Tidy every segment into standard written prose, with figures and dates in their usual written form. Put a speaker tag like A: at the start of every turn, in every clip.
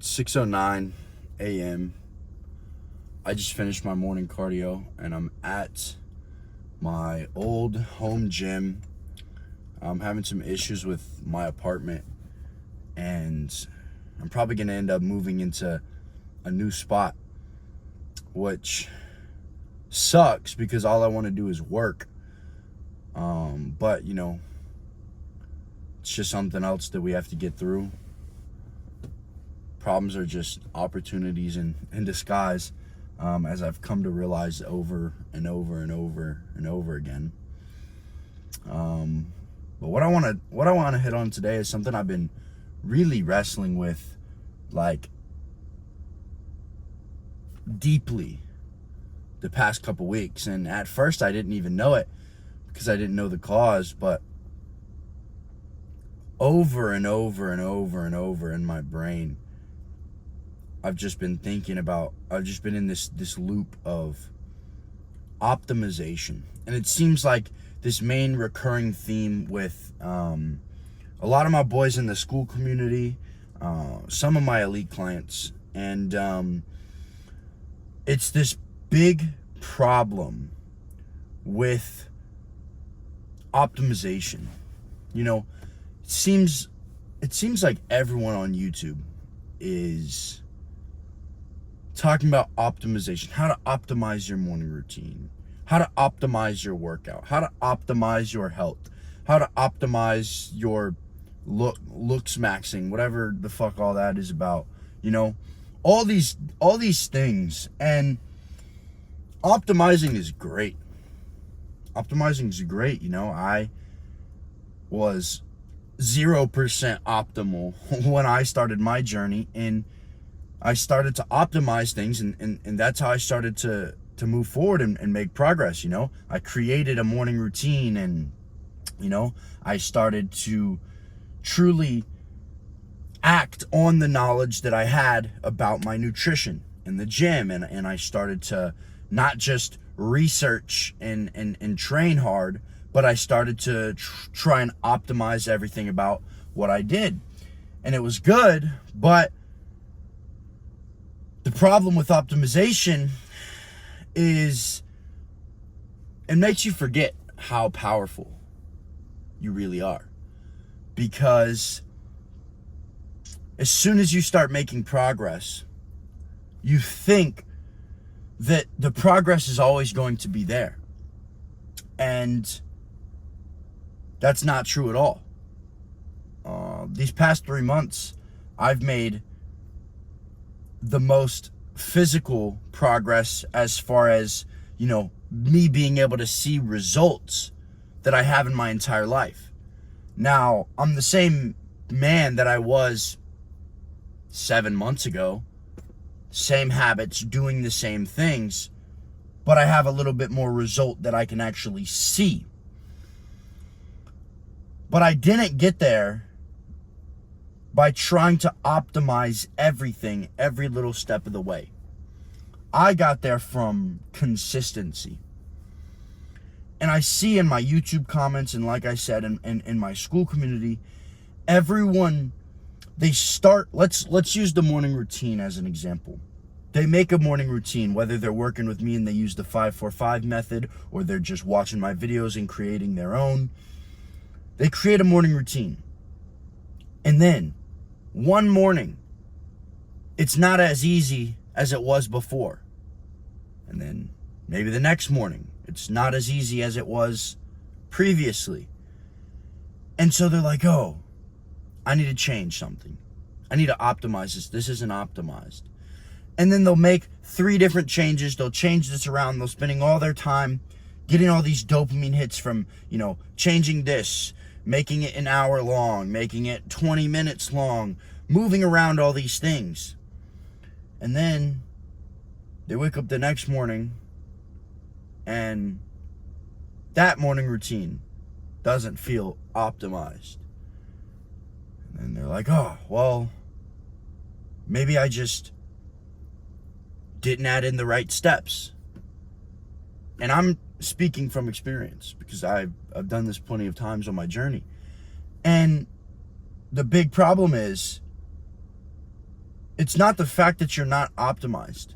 A: 6:09 a.m. I just finished my morning cardio and I'm at my old home gym. I'm having some issues with my apartment and I'm probably going to end up moving into a new spot, which sucks because all I want to do is work. But it's just something else that we have to get through. Problems are just opportunities in disguise, as I've come to realize over and over and over and over again. But what I want to hit on today is something I've been really wrestling with, like, deeply the past couple weeks. And at first I didn't even know it because I didn't know the cause, but over and over and over and over in my brain, I've just been in this loop of optimization. And it seems like this main recurring theme with a lot of my boys in the school community, some of my elite clients, and it's this big problem with optimization. It seems like everyone on YouTube is talking about optimization, how to optimize your morning routine, how to optimize your workout, how to optimize your health, how to optimize your looks maxing, whatever the fuck all that is about. All these things. And optimizing is great. I was 0% optimal when I started my journey, and I started to optimize things, and that's how I started to move forward and make progress. I created a morning routine, and I started to truly act on the knowledge that I had about my nutrition in the gym, and I started to not just research and train hard, but I started to try and optimize everything about what I did. And it was good, but the problem with optimization is it makes you forget how powerful you really are. Because as soon as you start making progress, you think that the progress is always going to be there. And that's not true at all. These past 3 months, I've made the most physical progress as far as, me being able to see results that I have in my entire life. Now, I'm the same man that I was 7 months ago, same habits, doing the same things, but I have a little bit more result that I can actually see. But I didn't get there by trying to optimize everything every little step of the way. I got there from consistency. And I see in my YouTube comments, and like I said, in my school community, everyone, they start, let's use the morning routine as an example. They make a morning routine, whether they're working with me and they use the 5-4-5 method, or they're just watching my videos and creating their own. They create a morning routine. And then one morning, it's not as easy as it was before. And then maybe the next morning, it's not as easy as it was previously. And so they're like, oh, I need to change something. I need to optimize this. This isn't optimized. And then they'll make 3 different changes. They'll change this around. They'll spending all their time getting all these dopamine hits from, changing this, making it an hour long, making it 20 minutes long, moving around all these things. And then they wake up the next morning and that morning routine doesn't feel optimized. And they're like, oh, well, maybe I just didn't add in the right steps. And I'm speaking from experience because I've done this plenty of times on my journey. And the big problem is It's not the fact that you're not optimized.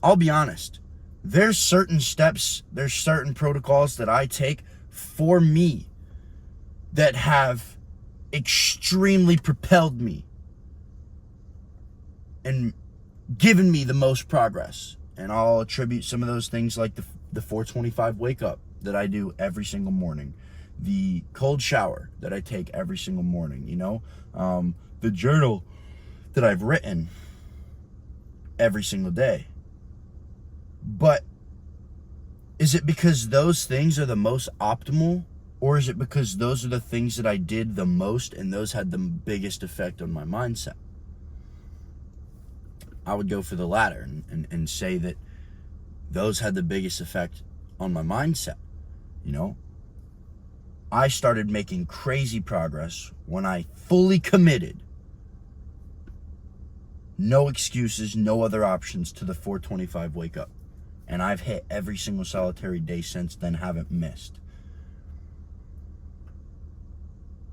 A: I'll be honest. There's certain steps, there's certain protocols that I take for me that have extremely propelled me and given me the most progress. And I'll attribute some of those things like the 4:25 wake up that I do every single morning, the cold shower that I take every single morning, the journal that I've written every single day. But is it because those things are the most optimal, or is it because those are the things that I did the most and those had the biggest effect on my mindset? I would go for the latter and say that those had the biggest effect on my mindset. I started making crazy progress when I fully committed, no excuses, no other options, to the 4:25 wake up. And I've hit every single solitary day since then, haven't missed.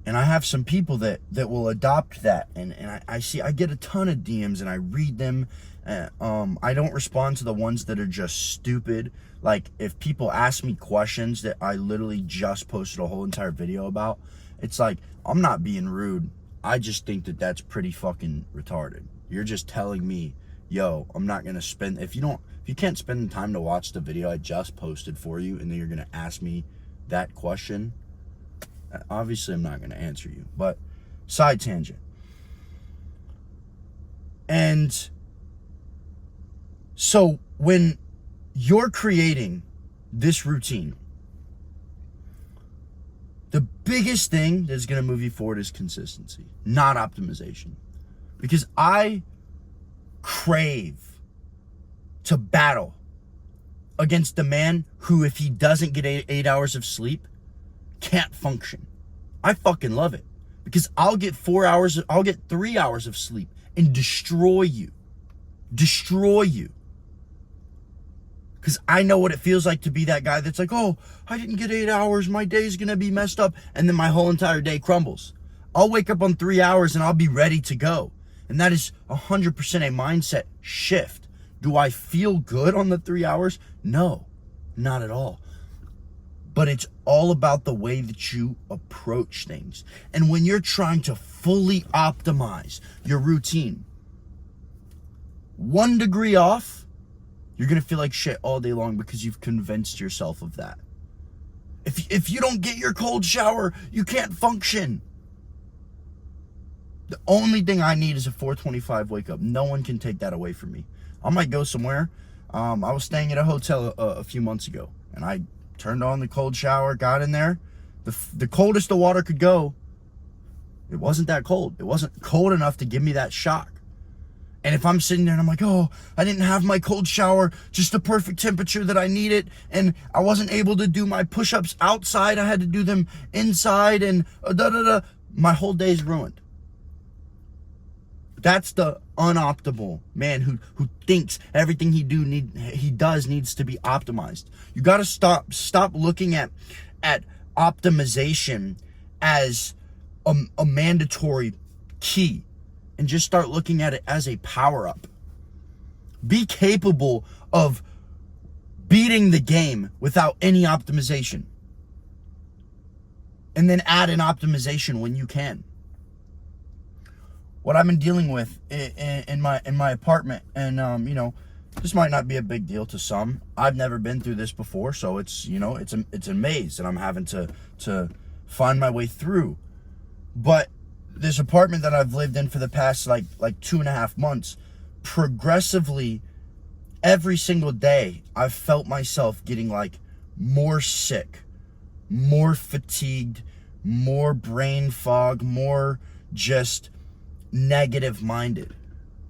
A: And I have some people that will adopt that. And I get a ton of DMs and I read them. I don't respond to the ones that are just stupid. Like, if people ask me questions that I literally just posted a whole entire video about, it's like, I'm not being rude. I just think that that's pretty fucking retarded. You're just telling me, yo, I'm not going to spend, if you can't spend the time to watch the video I just posted for you, and then you're going to ask me that question, obviously I'm not going to answer you. But side tangent. And so when you're creating this routine, the biggest thing that's going to move you forward is consistency, not optimization. Because I crave to battle against the man who, if he doesn't get 8 hours of sleep, can't function. I fucking love it, because I'll get 3 hours of sleep and destroy you. Because I know what it feels like to be that guy that's like, oh, I didn't get 8 hours, my day's gonna be messed up, and then my whole entire day crumbles. I'll wake up on 3 hours and I'll be ready to go. And that is 100% a mindset shift. Do I feel good on the 3 hours? No, not at all. But it's all about the way that you approach things. And when you're trying to fully optimize your routine, 1 degree off, you're going to feel like shit all day long because you've convinced yourself of that. If you don't get your cold shower, you can't function. The only thing I need is a 4:25 wake up. No one can take that away from me. I might go somewhere. I was staying at a hotel a few months ago, and I turned on the cold shower, got in there. The coldest the water could go, it wasn't that cold. It wasn't cold enough to give me that shock. And if I'm sitting there and I'm like, oh, I didn't have my cold shower, just the perfect temperature that I needed, and I wasn't able to do my push-ups outside, I had to do them inside, and my whole day's ruined. That's the unoptimal man who thinks everything he does needs to be optimized. You got to stop looking at optimization as a mandatory key, and just start looking at it as a power-up. Be capable of beating the game without any optimization. And then add an optimization when you can. What I've been dealing with in my apartment, and this might not be a big deal to some. I've never been through this before, so it's a maze that I'm having to find my way through. But this apartment that I've lived in for the past like 2.5 months, progressively every single day I've felt myself getting like more sick, more fatigued, more brain fog, more just negative minded.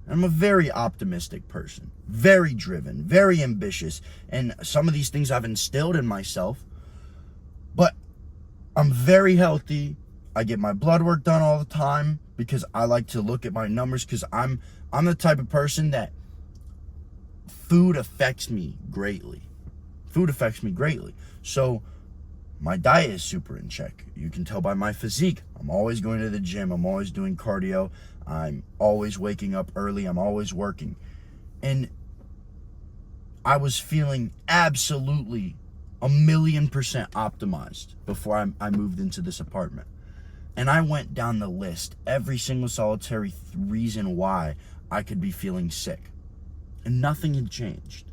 A: I'm a very optimistic person, very driven, very ambitious, and some of these things I've instilled in myself. But I'm very healthy. I get my blood work done all the time because I like to look at my numbers, because I'm the type of person that food affects me greatly. So my diet is super in check. You can tell by my physique. I'm always going to the gym. I'm always doing cardio. I'm always waking up early. I'm always working. And I was feeling absolutely 1,000,000% optimized before I moved into this apartment. And I went down the list, every single solitary reason why I could be feeling sick. And nothing had changed.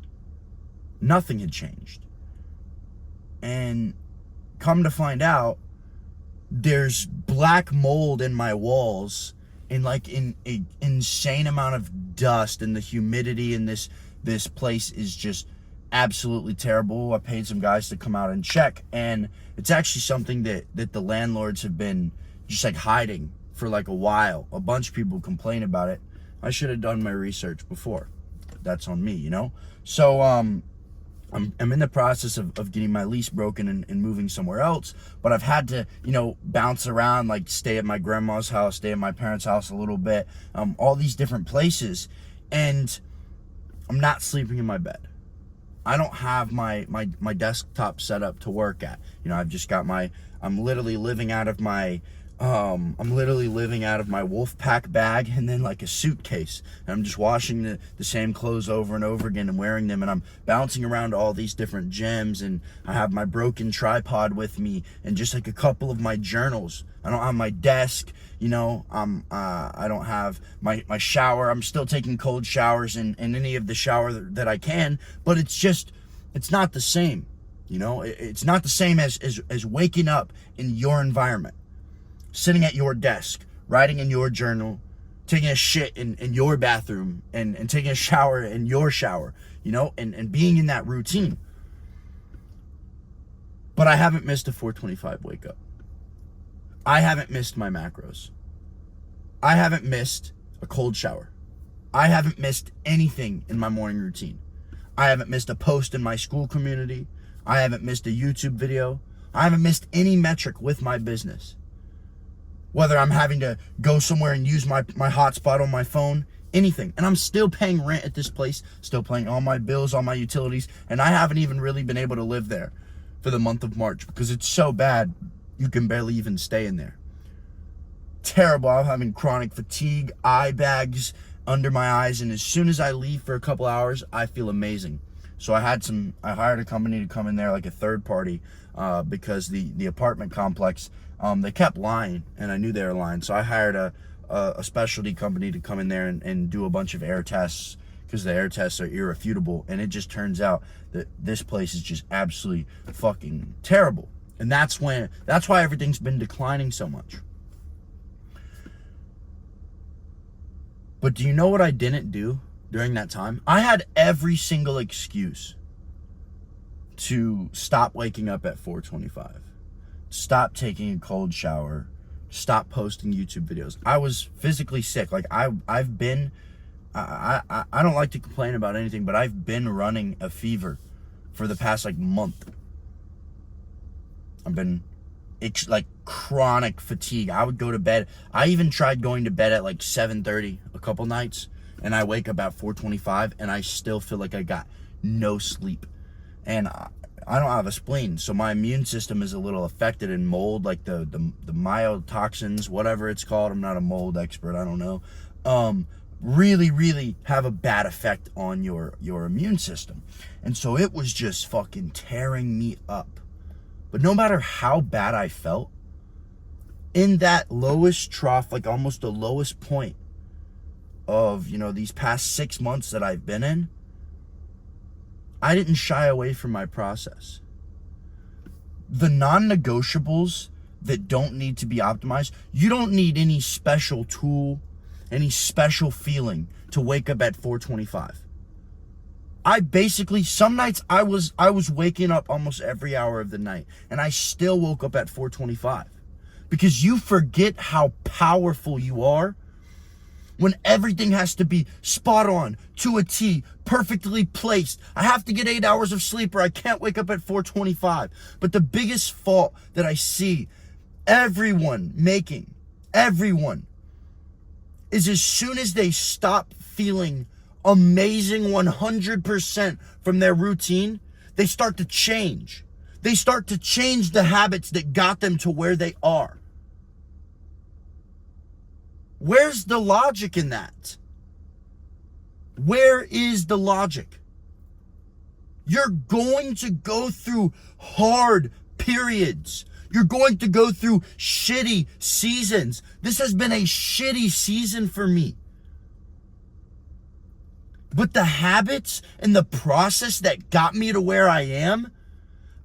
A: Nothing had changed. And come to find out, there's black mold in my walls and like an insane amount of dust, and the humidity in this place is just absolutely terrible. I paid some guys to come out and check, and it's actually something that the landlords have been just like hiding for like a while. A bunch of people complain about it. I should have done my research before. That's on me, you know? So I'm in the process of getting my lease broken and moving somewhere else, but I've had to, bounce around, like stay at my grandma's house, stay at my parents' house a little bit, all these different places, and I'm not sleeping in my bed. I don't have my desktop set up to work at. I've just got I'm literally living out of my wolf pack bag and then like a suitcase. And I'm just washing the same clothes over and over again and wearing them. And I'm bouncing around to all these different gyms. And I have my broken tripod with me and just like a couple of my journals. I don't have my desk, I don't have my shower. I'm still taking cold showers in any of the shower that I can, but it's not the same. It's not the same as waking up in your environment, sitting at your desk, writing in your journal, taking a shit in your bathroom, and taking a shower in your shower, and being in that routine. But I haven't missed a 4:25 wake up. I haven't missed my macros. I haven't missed a cold shower. I haven't missed anything in my morning routine. I haven't missed a post in my school community. I haven't missed a YouTube video. I haven't missed any metric with my business. Whether I'm having to go somewhere and use my hotspot on my phone, anything. And I'm still paying rent at this place, still paying all my bills, all my utilities, and I haven't even really been able to live there for the month of March because it's so bad you can barely even stay in there. Terrible. I'm having chronic fatigue, eye bags under my eyes, and as soon as I leave for a couple hours, I feel amazing. So I hired a company to come in there, like a third party, because the apartment complex, they kept lying, and I knew they were lying. So I hired a specialty company to come in there and do a bunch of air tests, because the air tests are irrefutable. And it just turns out that this place is just absolutely fucking terrible. And that's why everything's been declining so much. But do you know what I didn't do during that time? I had every single excuse to stop waking up at 4:25. Stop taking a cold shower, stop posting YouTube videos. I was physically sick. Like I don't like to complain about anything, but I've been running a fever for the past month. I've been like chronic fatigue. I would go to bed. I even tried going to bed at 7:30 a couple nights, and I wake up at 4:25 and I still feel like I got no sleep. And I don't have a spleen, so my immune system is a little affected in mold, like the myotoxins, whatever it's called. I'm not a mold expert, I don't know. Really have a bad effect on your immune system. And so it was just fucking tearing me up. But no matter how bad I felt, in that lowest trough, like almost the lowest point of, these past 6 months that I've been in, I didn't shy away from my process. The non-negotiables that don't need to be optimized, you don't need any special tool, any special feeling to wake up at 4:25. I basically, some nights I was waking up almost every hour of the night, and I still woke up at 4:25. Because you forget how powerful you are when everything has to be spot on, to a T, perfectly placed. I have to get 8 hours of sleep or I can't wake up at 4:25. But the biggest fault that I see everyone making, is as soon as they stop feeling amazing 100% from their routine, they start to change. They start to change the habits that got them to where they are. Where's the logic in that? Where is the logic? You're going to go through hard periods. You're going to go through shitty seasons. This has been a shitty season for me. But the habits and the process that got me to where I am,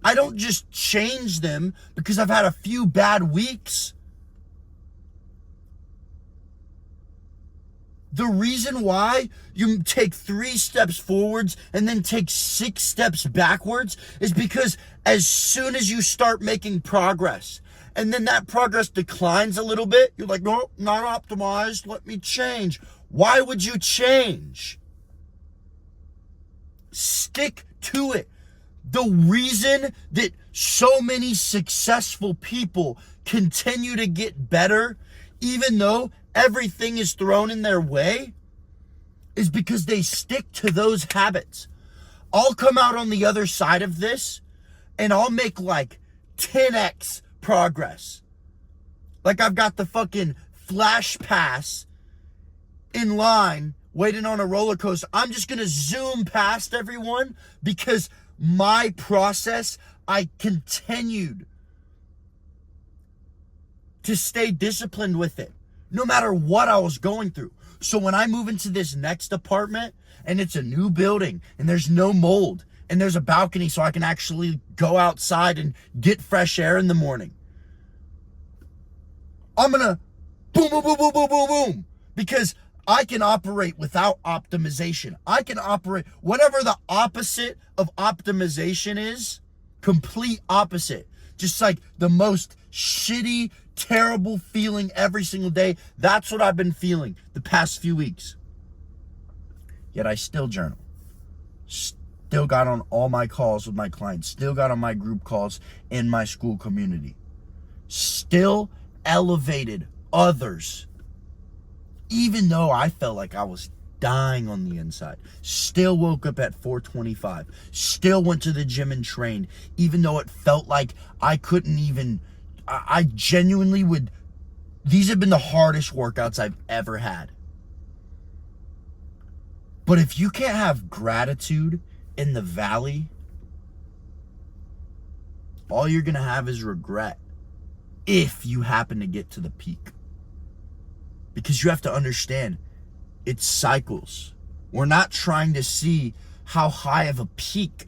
A: I don't just change them because I've had a few bad weeks. The reason why you take 3 steps forwards and then take 6 steps backwards is because as soon as you start making progress and then that progress declines a little bit, you're like, no, not optimized, let me change. Why would you change? Stick to it. The reason that so many successful people continue to get better, even though everything is thrown in their way, is because they stick to those habits. I'll come out on the other side of this and I'll make like 10x progress. Like I've got the fucking flash pass in line waiting on a roller coaster. I'm just going to zoom past everyone because my process, I continued to stay disciplined with it, no matter what I was going through. So when I move into this next apartment and it's a new building and there's no mold and there's a balcony so I can actually go outside and get fresh air in the morning, I'm going to boom, boom, boom, boom, boom, boom, boom, because I can operate without optimization. I can operate whatever the opposite of optimization is, complete opposite. Just like the most shitty, terrible feeling every single day. That's what I've been feeling the past few weeks. Yet I still journal. Still got on all my calls with my clients. Still got on my group calls in my school community. Still elevated others. Even though I felt like I was dying on the inside. Still woke up at 4:25. Still went to the gym and trained. Even though it felt like I couldn't even... I genuinely would... These have been the hardest workouts I've ever had. But if you can't have gratitude in the valley, all you're going to have is regret if you happen to get to the peak. Because you have to understand, it's cycles. We're not trying to see how high of a peak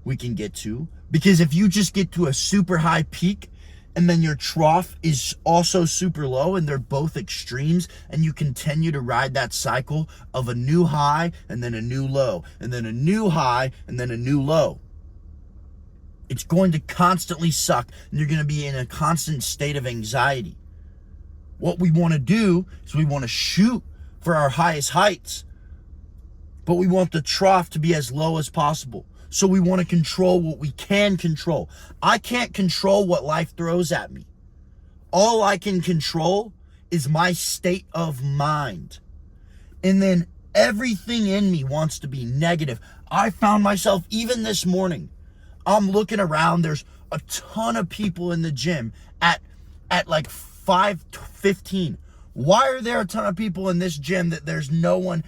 A: we can get to. Because if you just get to a super high peak and then your trough is also super low and they're both extremes and you continue to ride that cycle of a new high and then a new low and then a new high and then a new low, it's going to constantly suck and you're going to be in a constant state of anxiety. What we want to do is we want to shoot for our highest heights, but we want the trough to be as low as possible. So we want to control what we can control. I can't control what life throws at me. All I can control is my state of mind. And then everything in me wants to be negative. I found myself, even this morning, I'm looking around, there's a ton of people in the gym at like 5:15. Why are there a ton of people in this gym that there's no one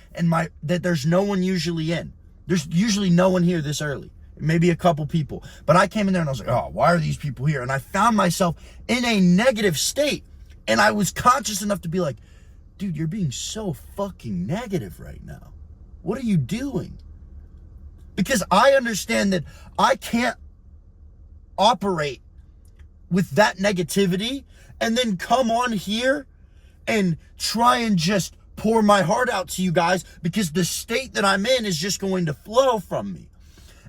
A: usually in? There's usually no one here this early. Maybe a couple people. But I came in there and I was like, oh, why are these people here? And I found myself in a negative state. And I was conscious enough to be like, dude, you're being so fucking negative right now. What are you doing? Because I understand that I can't operate with that negativity and then come on here and try and just pour my heart out to you guys, because the state that I'm in is just going to flow from me.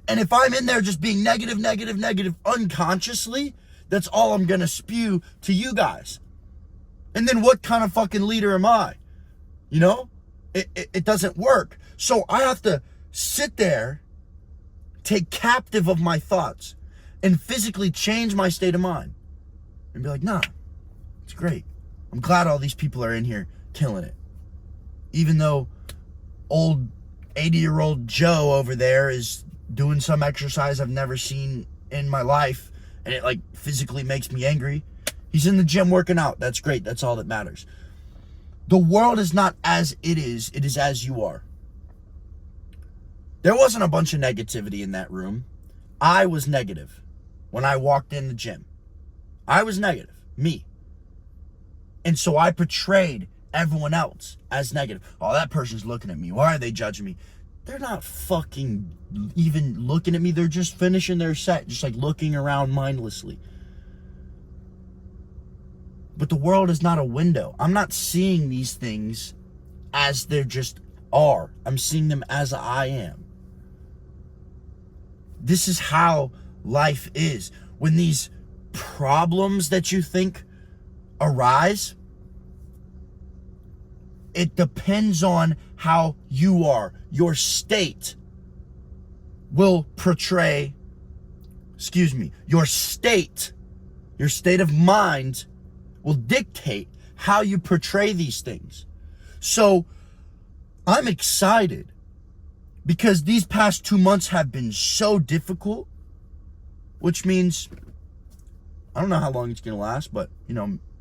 A: And if I'm in there just being negative unconsciously, that's all I'm going to spew to you guys. And then what kind of fucking leader am I? You know, it doesn't work. So I have to sit there, take captive of my thoughts, and physically change my state of mind. And be like, nah, it's great. I'm glad all these people are in here killing it. Even though old 80-year-old Joe over there is doing some exercise I've never seen in my life, and it like physically makes me angry. He's in the gym working out. That's great. That's all that matters. The world is not as it is as you are. There wasn't a bunch of negativity in that room. I was negative when I walked in the gym. I was negative, me. And so I portrayed everyone else as negative. Oh, that person's looking at me. Why are they judging me? They're not fucking even looking at me. They're just finishing their set, just like looking around mindlessly. But the world is not a window. I'm not seeing these things as they just are. I'm seeing them as I am. This is how life is. When these problems that you think arise, it depends on how you are. Your state will portray, your state of mind will dictate how you portray these things. So I'm excited because these past 2 months have been so difficult, which means I don't know how long it's going to last, but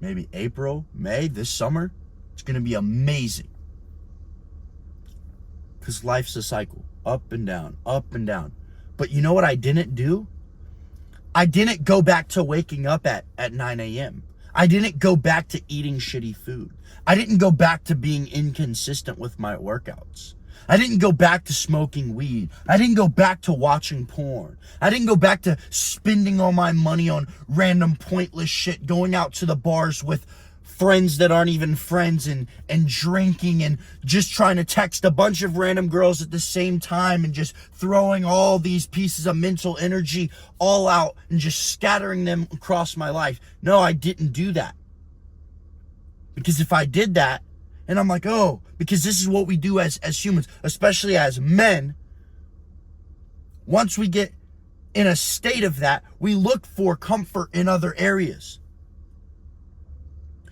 A: maybe April, May, this summer, it's going to be amazing. Because life's a cycle, up and down, up and down. But you know what I didn't do? I didn't go back to waking up at 9 a.m. I didn't go back to eating shitty food. I didn't go back to being inconsistent with my workouts. I didn't go back to smoking weed. I didn't go back to watching porn. I didn't go back to spending all my money on random pointless shit, going out to the bars with friends that aren't even friends and drinking and just trying to text a bunch of random girls at the same time and just throwing all these pieces of mental energy all out and just scattering them across my life. No, I didn't do that. Because if I did that, and I'm like, because this is what we do as humans, especially as men, once we get in a state of that, we look for comfort in other areas.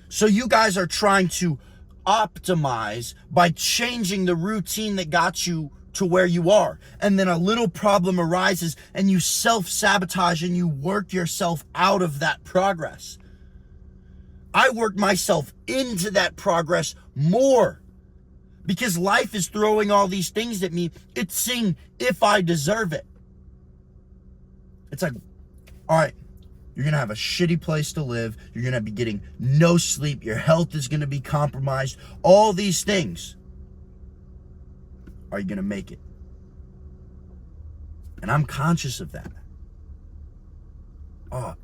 A: So you guys are trying to optimize by changing the routine that got you to where you are. And then a little problem arises and you self-sabotage and you work yourself out of that progress. I worked myself into that progress more because life is throwing all these things at me. It's seeing if I deserve it. It's like, all right, you're going to have a shitty place to live. You're going to be getting no sleep. Your health is going to be compromised. All these things. Are you going to make it? And I'm conscious of that.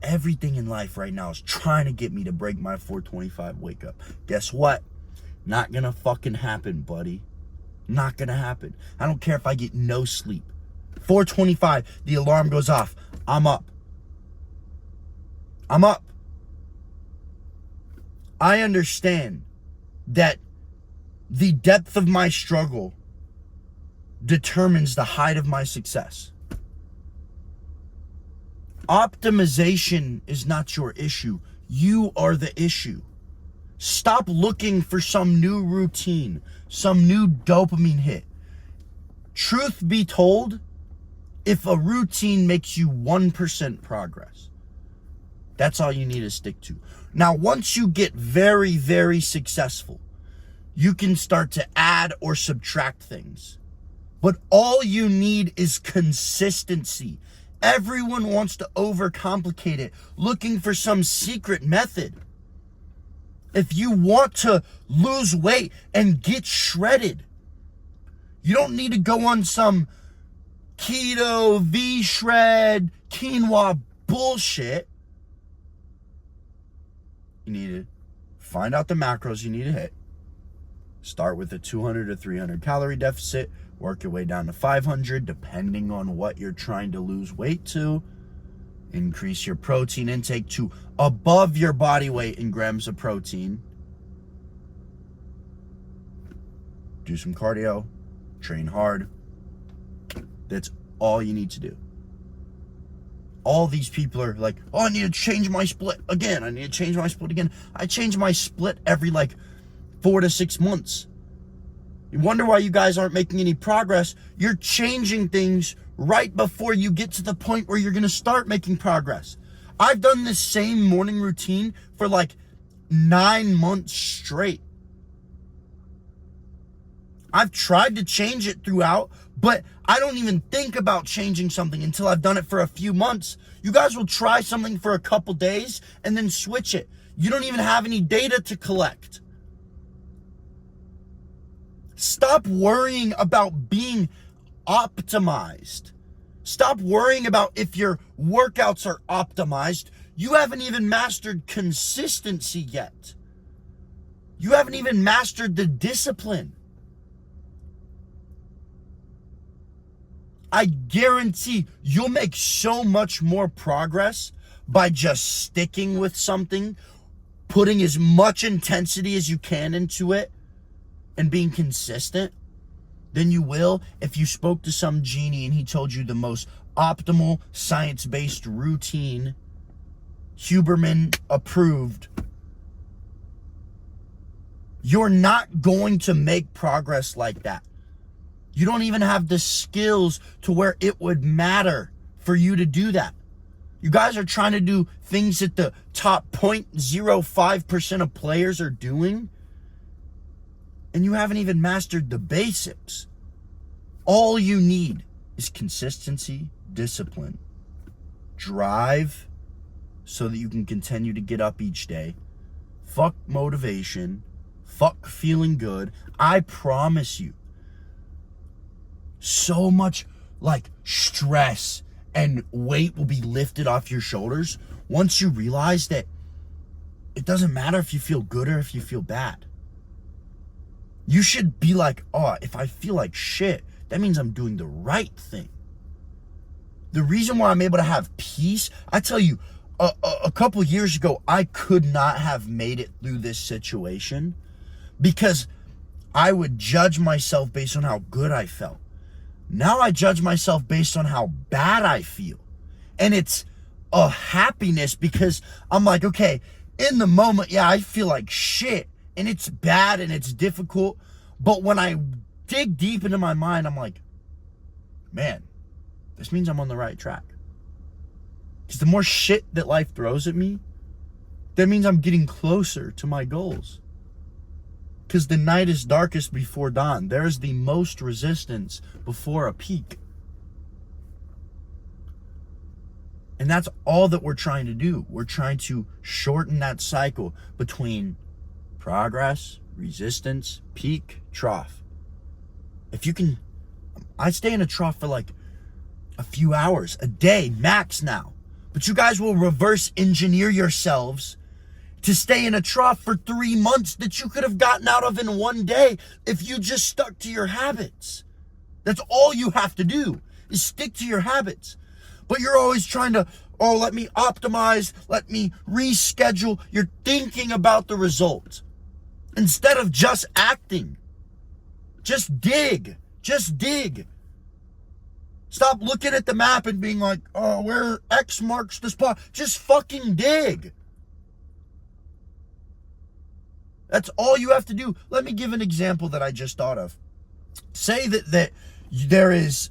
A: Everything in life right now is trying to get me to break my 4:25 wake up. Guess what? Not going to fucking happen, buddy. Not going to happen. I don't care if I get no sleep. 4:25, the alarm goes off. I'm up. I understand that the depth of my struggle determines the height of my success. Optimization is not your issue. You are the issue. Stop looking for some new routine, some new dopamine hit. Truth be told, if a routine makes you 1% progress, that's all you need to stick to. Now, once you get very, very successful, you can start to add or subtract things. But all you need is consistency. Everyone wants to overcomplicate it, looking for some secret method. If you want to lose weight and get shredded, you don't need to go on some keto, V-shred, quinoa bullshit. You need to find out the macros you need to hit. Start with a 200 to 300 calorie deficit. Work your way down to 500, depending on what you're trying to lose weight to. Increase your protein intake to above your body weight in grams of protein. Do some cardio. Train hard. That's all you need to do. All these people are like, I need to change my split again. I change my split every 4 to 6 months. You wonder why you guys aren't making any progress. You're changing things right before you get to the point where you're going to start making progress. I've done this same morning routine for 9 months straight. I've tried to change it throughout, but I don't even think about changing something until I've done it for a few months. You guys will try something for a couple days and then switch it. You don't even have any data to collect. Stop worrying about being optimized. Stop worrying about if your workouts are optimized. You haven't even mastered consistency yet. You haven't even mastered the discipline. I guarantee you'll make so much more progress by just sticking with something, putting as much intensity as you can into it, and being consistent than you will if you spoke to some genie and he told you the most optimal science-based routine, Huberman approved. You're not going to make progress like that. You don't even have the skills to where it would matter for you to do that. You guys are trying to do things that the top 0.05% of players are doing, and you haven't even mastered the basics. All you need is consistency, discipline, drive so that you can continue to get up each day. Fuck motivation. Fuck feeling good. I promise you, so much like stress and weight will be lifted off your shoulders once you realize that it doesn't matter if you feel good or if you feel bad. You should be like, oh, if I feel like shit, that means I'm doing the right thing. The reason why I'm able to have peace, I tell you, a couple years ago, I could not have made it through this situation because I would judge myself based on how good I felt. Now I judge myself based on how bad I feel. And it's a happiness because I'm like, okay, in the moment, yeah, I feel like shit. And it's bad and it's difficult. But when I dig deep into my mind, I'm like, man, this means I'm on the right track. Because the more shit that life throws at me, that means I'm getting closer to my goals. Because the night is darkest before dawn. There's the most resistance before a peak. And that's all that we're trying to do. We're trying to shorten that cycle between progress, resistance, peak, trough. If you can, I stay in a trough for like a few hours, a day, max now. But you guys will reverse engineer yourselves to stay in a trough for 3 months that you could have gotten out of in one day if you just stuck to your habits. That's all you have to do is stick to your habits. But you're always trying to, oh, let me optimize, let me reschedule. You're thinking about the result instead of just acting. Just dig. Just dig. Stop looking at the map and being like, oh, where X marks the spot. Just fucking dig. That's all you have to do. Let me give an example that I just thought of. Say that there's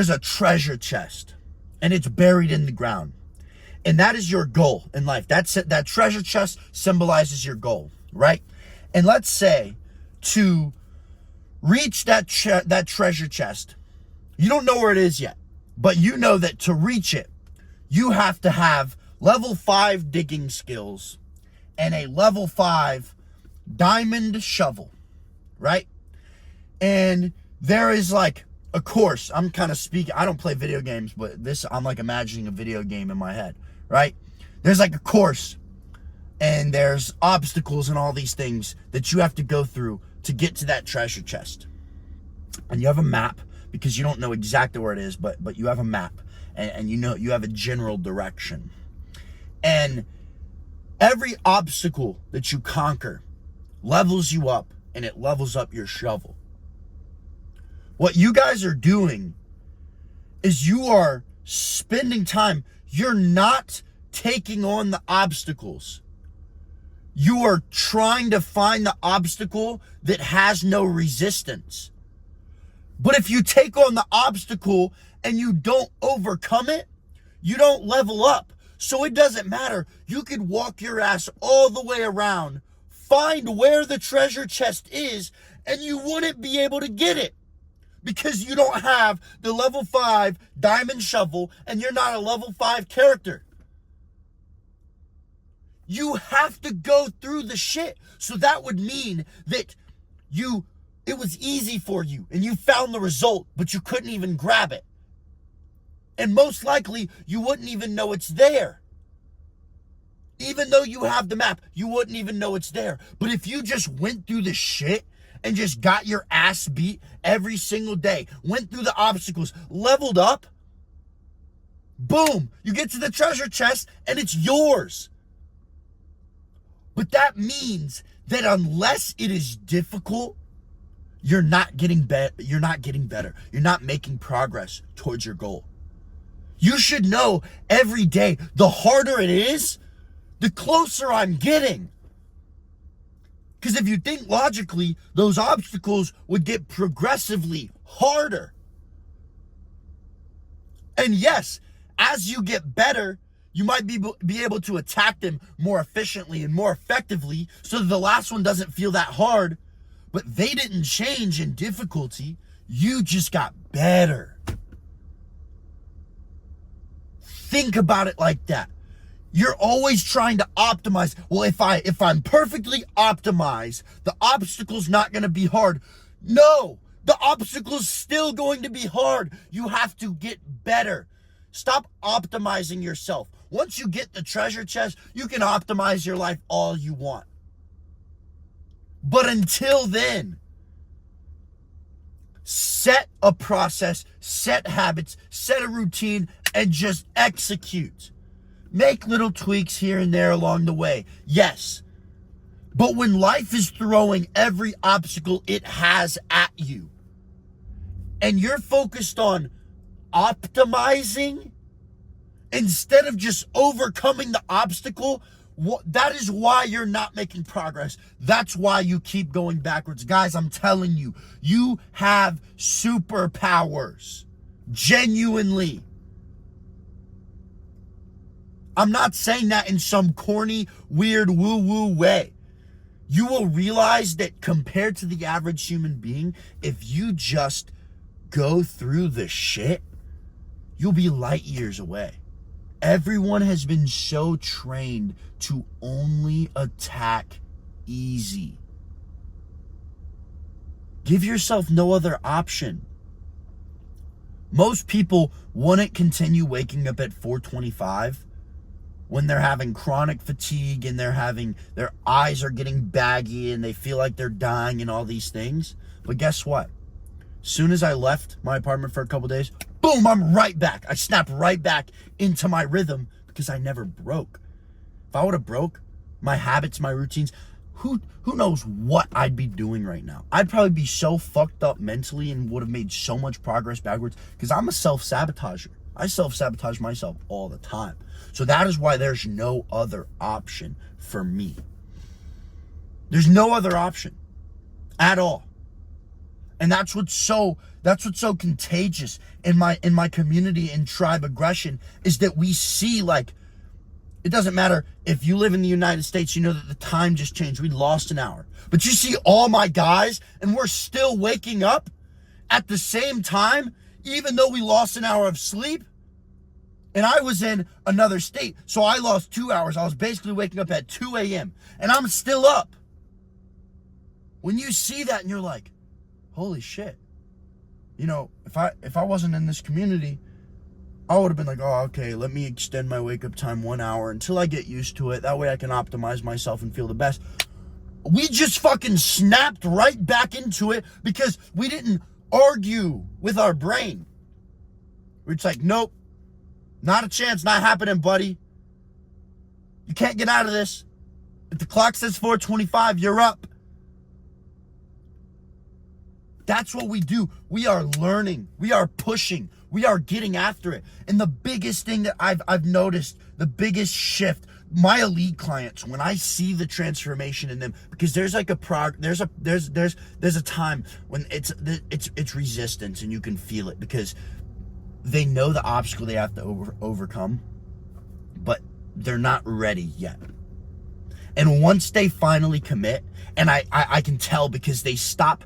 A: a treasure chest and it's buried in the ground. And that is your goal in life. That treasure chest symbolizes your goal, right? And let's say to reach that treasure chest, you don't know where it is yet, but you know that to reach it, you have to have level 5 digging skills and a level 5 diamond shovel, right? And there is like a course. I'm kind of speaking, I don't play video games, but I'm like imagining a video game in my head, right? There's like a course and there's obstacles and all these things that you have to go through to get to that treasure chest. And you have a map because you don't know exactly where it is, but you have a map and you know you have a general direction. And every obstacle that you conquer levels you up and it levels up your shovel. What you guys are doing is you are spending time. You're not taking on the obstacles. You are trying to find the obstacle that has no resistance. But if you take on the obstacle and you don't overcome it, you don't level up. So it doesn't matter. You could walk your ass all the way around, find where the treasure chest is, and you wouldn't be able to get it because you don't have the level 5 diamond shovel and you're not a level 5 character. You have to go through the shit. So that would mean that it was easy for you and you found the result, but you couldn't even grab it. And most likely you wouldn't even know it's there. Even though you have the map, you wouldn't even know it's there. But if you just went through the shit and just got your ass beat every single day, went through the obstacles, leveled up, boom, you get to the treasure chest and it's yours. But that means that unless it is difficult, you're not getting better. You're not making progress towards your goal. You should know every day, the harder it is, the closer I'm getting. Because if you think logically, those obstacles would get progressively harder. And yes, as you get better, you might be able to attack them more efficiently and more effectively so that the last one doesn't feel that hard. But they didn't change in difficulty. You just got better. Think about it like that. You're always trying to optimize. Well, if I'm perfectly optimized, the obstacle's not going to be hard. No, the obstacle's still going to be hard. You have to get better. Stop optimizing yourself. Once you get the treasure chest, you can optimize your life all you want. But until then, set a process, set habits, set a routine, and just execute. Make little tweaks here and there along the way. Yes. But when life is throwing every obstacle it has at you, and you're focused on optimizing instead of just overcoming the obstacle, that is why you're not making progress. That's why you keep going backwards. Guys, I'm telling you, you have superpowers. Genuinely. I'm not saying that in some corny, weird, woo-woo way. You will realize that compared to the average human being, if you just go through the shit, you'll be light years away. Everyone has been so trained to only attack easy. Give yourself no other option. Most people wouldn't continue waking up at 4:25 when they're having chronic fatigue and their eyes are getting baggy and they feel like they're dying and all these things. But guess what? Soon as I left my apartment for a couple days, boom, I'm right back. I snapped right back into my rhythm because I never broke. If I would have broke my habits, my routines, who knows what I'd be doing right now? I'd probably be so fucked up mentally and would have made so much progress backwards because I'm a self-sabotager. I self-sabotage myself all the time. So that is why there's no other option for me. There's no other option at all. And that's what's so contagious in my community and tribe aggression is that we see, like, it doesn't matter if you live in the United States, you know that the time just changed. We lost an hour. But you see all my guys and we're still waking up at the same time, even though we lost an hour of sleep. And I was in another state, so I lost 2 hours. I was basically waking up at 2 a.m. and I'm still up. When you see that and you're like, holy shit. You know, if I wasn't in this community, I would have been like, oh, okay, let me extend my wake up time 1 hour until I get used to it. That way I can optimize myself and feel the best. We just fucking snapped right back into it because we didn't argue with our brain. We're just like, nope, not a chance, not happening, buddy. You can't get out of this. If the clock says 4:25, you're up. That's what we do. We are learning. We are pushing. We are getting after it. And the biggest thing that I've noticed, the biggest shift, my elite clients, when I see the transformation in them, because there's like there's a time when it's resistance and you can feel it because they know the obstacle they have to overcome, but they're not ready yet. And once they finally commit, and I can tell because they stop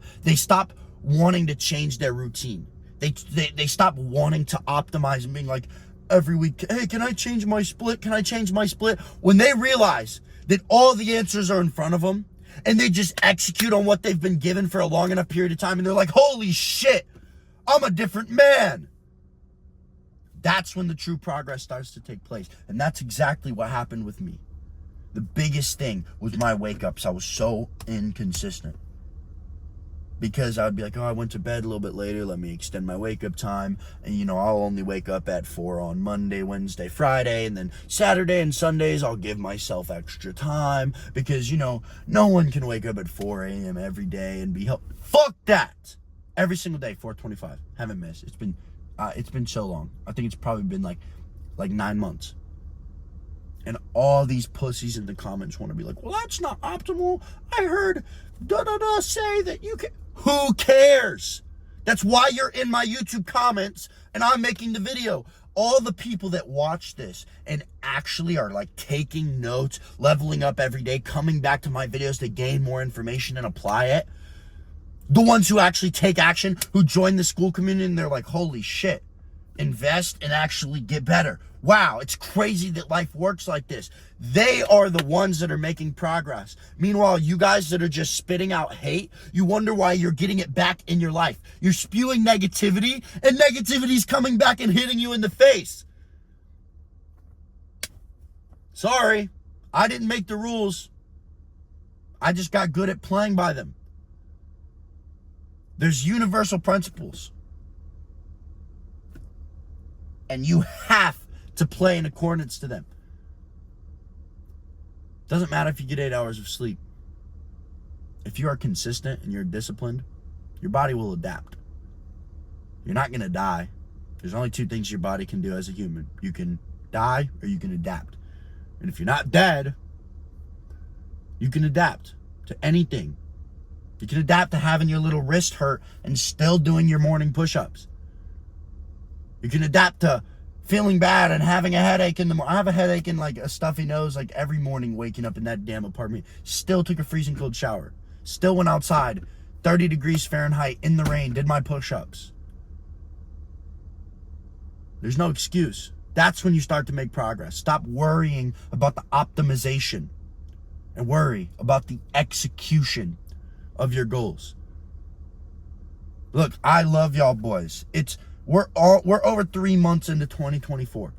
A: wanting to change their routine. They stop wanting to optimize and being like, every week, hey, can I change my split? Can I change my split? When they realize that all the answers are in front of them and they just execute on what they've been given for a long enough period of time, and they're like, holy shit, I'm a different man. That's when the true progress starts to take place. And that's exactly what happened with me. The biggest thing was my wake-ups. I was so inconsistent. Because I would be like, oh, I went to bed a little bit later, let me extend my wake-up time. And, I'll only wake up at 4 on Monday, Wednesday, Friday. And then Saturday and Sundays, I'll give myself extra time. Because, no one can wake up at 4 a.m. every day and be helped. Fuck that! Every single day, 4:25. Haven't missed. It's been so long. I think it's probably been like 9 months. And all these pussies in the comments want to be like, well, that's not optimal. I heard da-da-da say that you can. Who cares? That's why you're in my YouTube comments and I'm making the video. All the people that watch this and actually are like taking notes, leveling up every day, coming back to my videos to gain more information and apply it. The ones who actually take action, who join the school community, and they're like, holy shit, invest and actually get better. Wow, it's crazy that life works like this. They are the ones that are making progress. Meanwhile, you guys that are just spitting out hate, you wonder why you're getting it back in your life. You're spewing negativity, and negativity's coming back and hitting you in the face. Sorry, I didn't make the rules. I just got good at playing by them. There's universal principles. And you have to play in accordance to them. Doesn't matter if you get 8 hours of sleep. If you are consistent and you're disciplined, your body will adapt. You're not going to die. There's only 2 things your body can do as a human. You can die or you can adapt. And if you're not dead, you can adapt to anything. You can adapt to having your little wrist hurt and still doing your morning push-ups. You can adapt to feeling bad and having a headache in the morning. I have a headache and like a stuffy nose like every morning waking up in that damn apartment. Still took a freezing cold shower. Still went outside, 30 degrees Fahrenheit in the rain, did my push-ups. There's no excuse. That's when you start to make progress. Stop worrying about the optimization and worry about the execution of your goals. Look, I love y'all boys. We're over 3 months into 2024.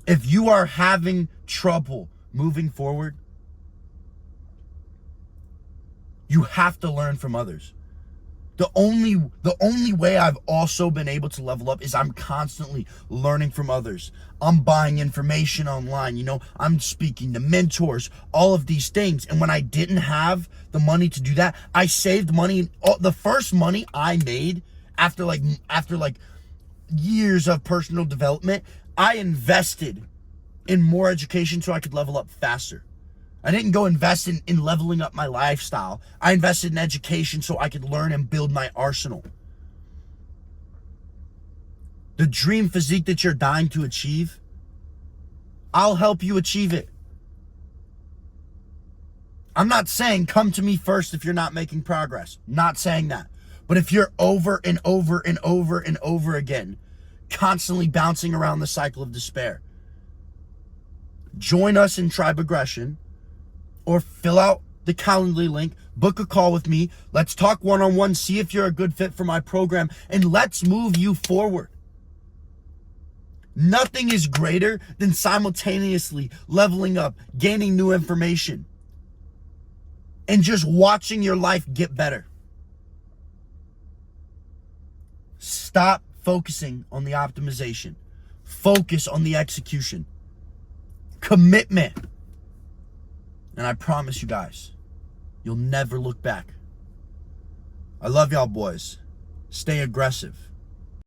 A: If you are having trouble moving forward, you have to learn from others. The only way I've also been able to level up is I'm constantly learning from others. I'm buying information online, I'm speaking to mentors, all of these things. And when I didn't have the money to do that, I saved money. The first money I made after years of personal development, I invested in more education so I could level up faster. I didn't go invest in leveling up my lifestyle. I invested in education so I could learn and build my arsenal. The dream physique that you're dying to achieve, I'll help you achieve it. I'm not saying come to me first if you're not making progress. Not saying that. But if you're over and over and over and over again, constantly bouncing around the cycle of despair, join us in Tribe Aggression, or fill out the Calendly link, book a call with me. Let's talk one-on-one, see if you're a good fit for my program, and let's move you forward. Nothing is greater than simultaneously leveling up, gaining new information, and just watching your life get better. Stop focusing on the optimization. Focus on the execution. Commitment. And I promise you guys, you'll never look back. I love y'all boys. Stay aggressive.